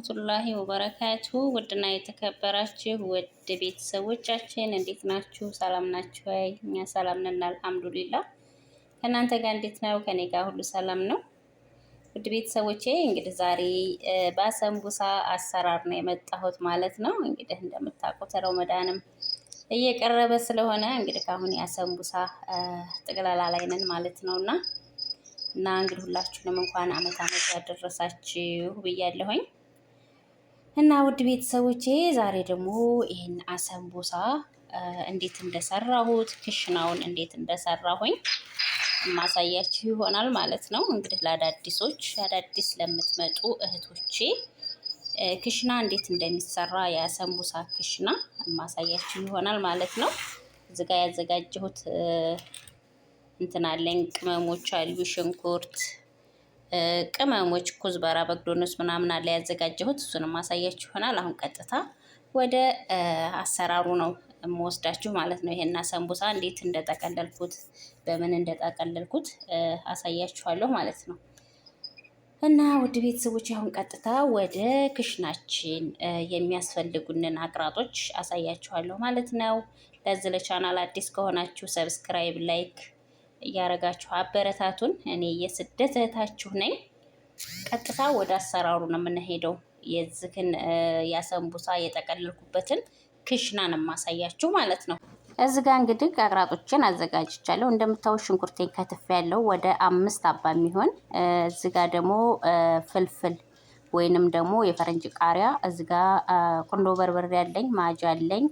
ወራህመቱላሂ ወበረካቱ። ውድና የተከበራችሁ ውድ ቤተሰቦቻችን እንዴት ናችሁ? ሰላም ናችሁ? እኛ ሰላም ነን አልሐምዱሊላህ። ከእናንተ ጋር እንዴት ነው? ከኔ ጋር ሁሉ ሰላም ነው። ውድ ቤተሰቦቼ እንግዲህ ዛሬ በአሰንቡሳ አሰራር ነው የመጣሁት ማለት ነው። እንግዲህ እንደምታውቁት ረመዳንም እየቀረበ ስለሆነ እንግዲህ ካሁን የአሰንቡሳ ጥቅላላ ላይ ነን ማለት ነውና እንግዲህ ሁላችሁንም እንኳን አመት ያደረሳችሁ ብያለሁኝ። እና ውድ ቤተሰቦቼ ዛሬ ደግሞ ይህን አሰንቡሳ እንዴት እንደሰራሁት ክሽናውን እንዴት እንደሰራሁኝ ማሳያችሁ ይሆናል ማለት ነው። እንግዲህ ለአዳዲሶች አዳዲስ ለምትመጡ እህቶቼ ክሽና እንዴት እንደሚሰራ የአሰንቡሳ ክሽና ማሳያችሁ ይሆናል ማለት ነው። እዚህ ጋር ያዘጋጀሁት እንትን አለኝ፣ ቅመሞች አሉ፣ ሽንኩርት፣ ቅመሞች፣ ኩዝበራ፣ በግዶንስ ምናምን አለ ያዘጋጀሁት። እሱንም ማሳያችሁ ይሆናል። አሁን ቀጥታ ወደ አሰራሩ ነው የምወስዳችሁ ማለት ነው። ይሄን አሰንቡሳ እንዴት እንደጠቀለልኩት በምን እንደጠቀለልኩት አሳያችኋለሁ ማለት ነው። እና ውድ ቤተሰቦች አሁን ቀጥታ ወደ ክሽናችን የሚያስፈልጉንን አቅራጦች አሳያችኋለሁ ማለት ነው። ለዚህ ለቻናል አዲስ ከሆናችሁ ሰብስክራይብ፣ ላይክ እያረጋችሁ አበረታቱን። እኔ የስደት እህታችሁ ነኝ። ቀጥታ ወደ አሰራሩ ነው የምንሄደው። የዚህን የአሰንቡሳ የጠቀለልኩበትን ክሽናን ማሳያችሁ ማለት ነው። እዚህ ጋር እንግዲህ አቅራጦችን አዘጋጅቻለሁ። እንደምታዩት ሽንኩርቴን ከትፍ ያለው ወደ 5 አባ የሚሆን እዚህ ጋር ደግሞ ፍልፍል ወይንም ደግሞ የፈረንጅ ቃሪያ፣ እዚህ ጋር ቁንዶ በርበሬ አለኝ፣ ማጅ አለኝ፣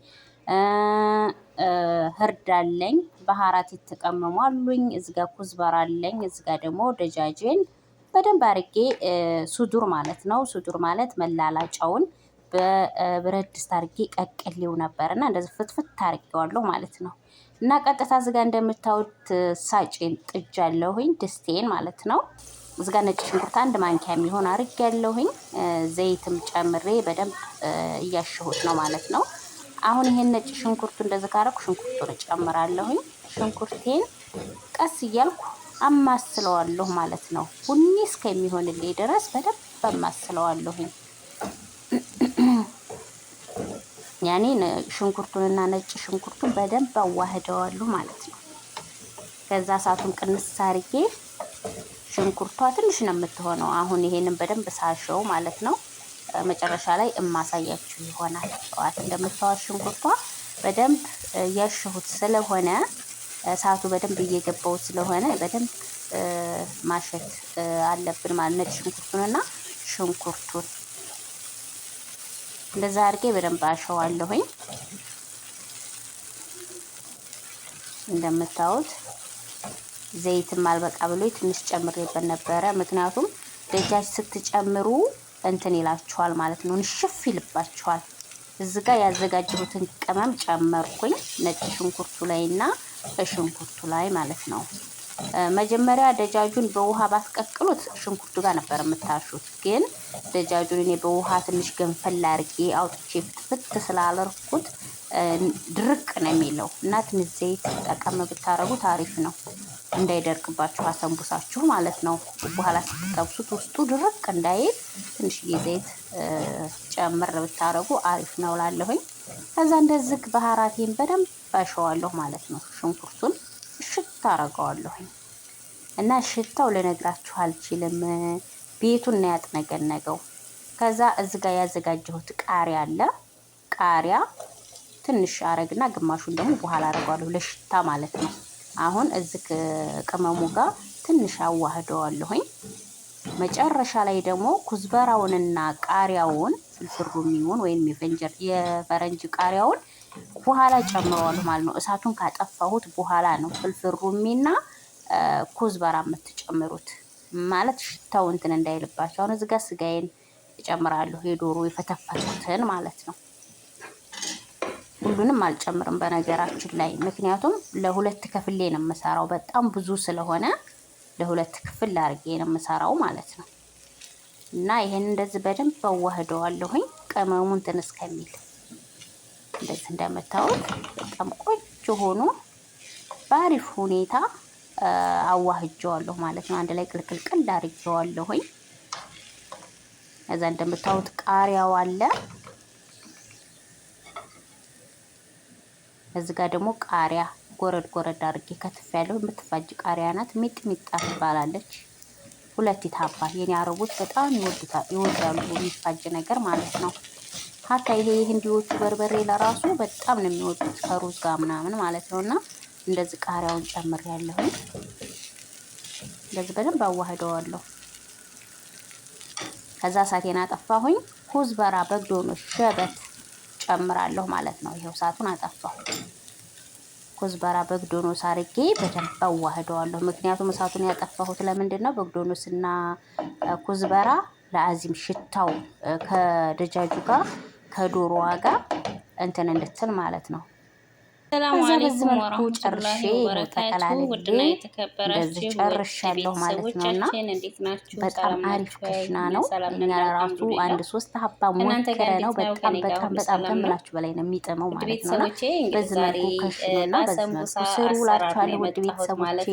ህርድ አለኝ፣ ባህራት የተቀመሙ አሉኝ። እዚህ ጋር ኩዝበር አለኝ። እዚህ ጋር ደግሞ ደጃጅን በደንብ አርጌ ሱዱር ማለት ነው። ሱዱር ማለት መላላጫውን በብረት ድስት አርጌ ቀቅሌው ነበርና እንደዚህ ፍትፍት አርጌዋለሁ ማለት ነው። እና ቀጥታ እዚህ ጋር እንደምታዩት ሳጬን ጥጃለሁኝ፣ ድስቴን ማለት ነው። እዚህ ጋር ነጭ ሽንኩርት 1 ማንኪያ የሚሆን አርጌያለሁኝ። ዘይትም ጨምሬ በደንብ እያሸሁት ነው ማለት ነው። አሁን ይሄን ነጭ ሽንኩርቱ እንደዚህ ካረኩ ሽንኩርቱን እጨምራለሁኝ። ሽንኩርቴን ቀስ እያልኩ አማስለዋለሁ ማለት ነው። ቡኒ እስከሚሆንልኝ ድረስ በደንብ አማስለዋለሁኝ። ያኔ ሽንኩርቱንና ነጭ ሽንኩርቱን በደንብ አዋህደዋለሁ ማለት ነው። ከዛ እሳቱን ቅንስ አርጌ ሽንኩርቷ ትንሽ ነው የምትሆነው። አሁን ይሄንን በደንብ ሳሸው ማለት ነው። መጨረሻ ላይ እማሳያችሁ ይሆናል። ጠዋት እንደምታዋት ሽንኩርቷ በደንብ ያሸሁት ስለሆነ እሳቱ በደንብ እየገባው ስለሆነ በደንብ ማሸት አለብን ማለት ነጭ ሽንኩርቱንና ሽንኩርቱን እንደዛ አድርጌ በደንብ አሸዋለሁኝ። እንደምታዩት ዘይትም አልበቃ ብሎ ትንሽ ጨምሬበት ነበረ። ምክንያቱም ደጃጅ ስትጨምሩ እንትን ይላችኋል ማለት ነው፣ ንሽፍ ይልባችኋል። እዚህ ጋር ያዘጋጀሁትን ቅመም ጨመርኩኝ ነጭ ሽንኩርቱ ላይና ሽንኩርቱ ላይ ማለት ነው። መጀመሪያ ደጃጁን በውሃ ባስቀቅሉት ሽንኩርቱ ጋር ነበር የምታሹት። ግን ደጃጁን እኔ በውሃ ትንሽ ገንፈል አድርጌ አውጥቼ ፍትፍት ስላልኩት ድርቅ ነው የሚለው እና ትንሽ ዘይት ጠቀም ብታረጉት አሪፍ ነው፣ እንዳይደርቅባችሁ አሰንቡሳችሁ ማለት ነው። በኋላ ስትጠብሱት ውስጡ ድርቅ እንዳይል ትንሽዬ ዘይት ጨምር ብታረጉ አሪፍ ነው ላለሁኝ። ከዛ እንደዚህ ባህራቴን በደንብ አሸዋለሁ ማለት ነው። ሽንኩርቱን እሽት አረገዋለሁኝ እና ሽታው ልነግራችሁ አልችልም። ቤቱን ነው ያጥነገነገው። ከዛ እዚህ ጋር ያዘጋጀሁት ቃሪያ አለ። ቃሪያ ትንሽ አረግና ግማሹን ደግሞ በኋላ አረጋለሁ ለሽታ ማለት ነው። አሁን እዚህ ቅመሙ ጋር ትንሽ አዋህደዋለሁኝ። መጨረሻ ላይ ደግሞ ኩዝበራውንና ቃሪያውን ፍልፍሩሚውን ወይም የፈረንጅ ቃሪያውን በኋላ ጨምረዋለሁ ማለት ነው። እሳቱን ካጠፋሁት በኋላ ነው ፍልፍሩሚና ኩዝበራ የምትጨምሩት ማለት ሽታው እንትን እንዳይልባቸው። አሁን እዚህ ጋር ስጋዬን እጨምራለሁ፣ የዶሮ የፈተፈቱትን ማለት ነው። ሁሉንም አልጨምርም በነገራችን ላይ፣ ምክንያቱም ለሁለት ክፍሌ ነው የምሰራው። በጣም ብዙ ስለሆነ ለሁለት ክፍል አድርጌ ነው የምሰራው ማለት ነው። እና ይሄን እንደዚህ በደንብ አዋህደዋለሁኝ ቅመሙን እንትን እስከሚል። እንደዚህ እንደምታዩት በጣም ቆንጆ ሆኖ በአሪፍ ሁኔታ አዋህጀዋለሁ ማለት ነው። አንድ ላይ ቅልቅልቅል አድርጌዋለሁኝ። ከዛ እንደምታዩት ቃሪያው አለ። እዚህ ጋር ደግሞ ቃሪያ ጎረድ ጎረድ አድርጌ ከትፍ ያለው የምትፋጅ ቃሪያ ናት። ሚጥሚጣ ትባላለች። 2 ታባ የኔ አረቦች በጣም ይወዳሉ የሚፋጅ ነገር ማለት ነው። ሀታ ይሄ የህንዲዎቹ በርበሬ ለራሱ በጣም ነው የሚወዱት ከሩዝ ጋር ምናምን ማለት ነውና እንደዚህ ቃሪያውን ጨምሬያለሁ። እንደዚህ በደንብ አዋህደዋለሁ። ከዛ እሳቴን አጠፋሁኝ። ኩዝበራ በግዶኖሽ ሸበት ጨምራለሁ ማለት ነው። ይሄው እሳቱን አጠፋሁ። ኩዝበራ በግዶኖስ አርጌ በደንብ አዋህደዋለሁ። ምክንያቱም እሳቱን ያጠፋሁት ለምንድን ነው? በግዶኖስና ኩዝበራ ለአዚም ሽታው ከደጃጁ ጋር ከዶሮዋ ጋር እንትን እንድትል ማለት ነው። ሰላም አለይኩም ወራህመቱላሂ ወበረካቱ። ውድና የተከበራችሁ ጨርሻለሁ ማለት ነውና በጣም አሪፍ ክሽና ነው። እኛ ለራሱ 1-3 ሀባ ሞከረ ነው። በጣም ከምላችሁ በላይ ነው የሚጥመው ማለት ነው። በዚህ መልኩ ክሽኑና በዚህ መልኩ ስሩ እላችኋለሁ ውድ ቤተሰቦቼ።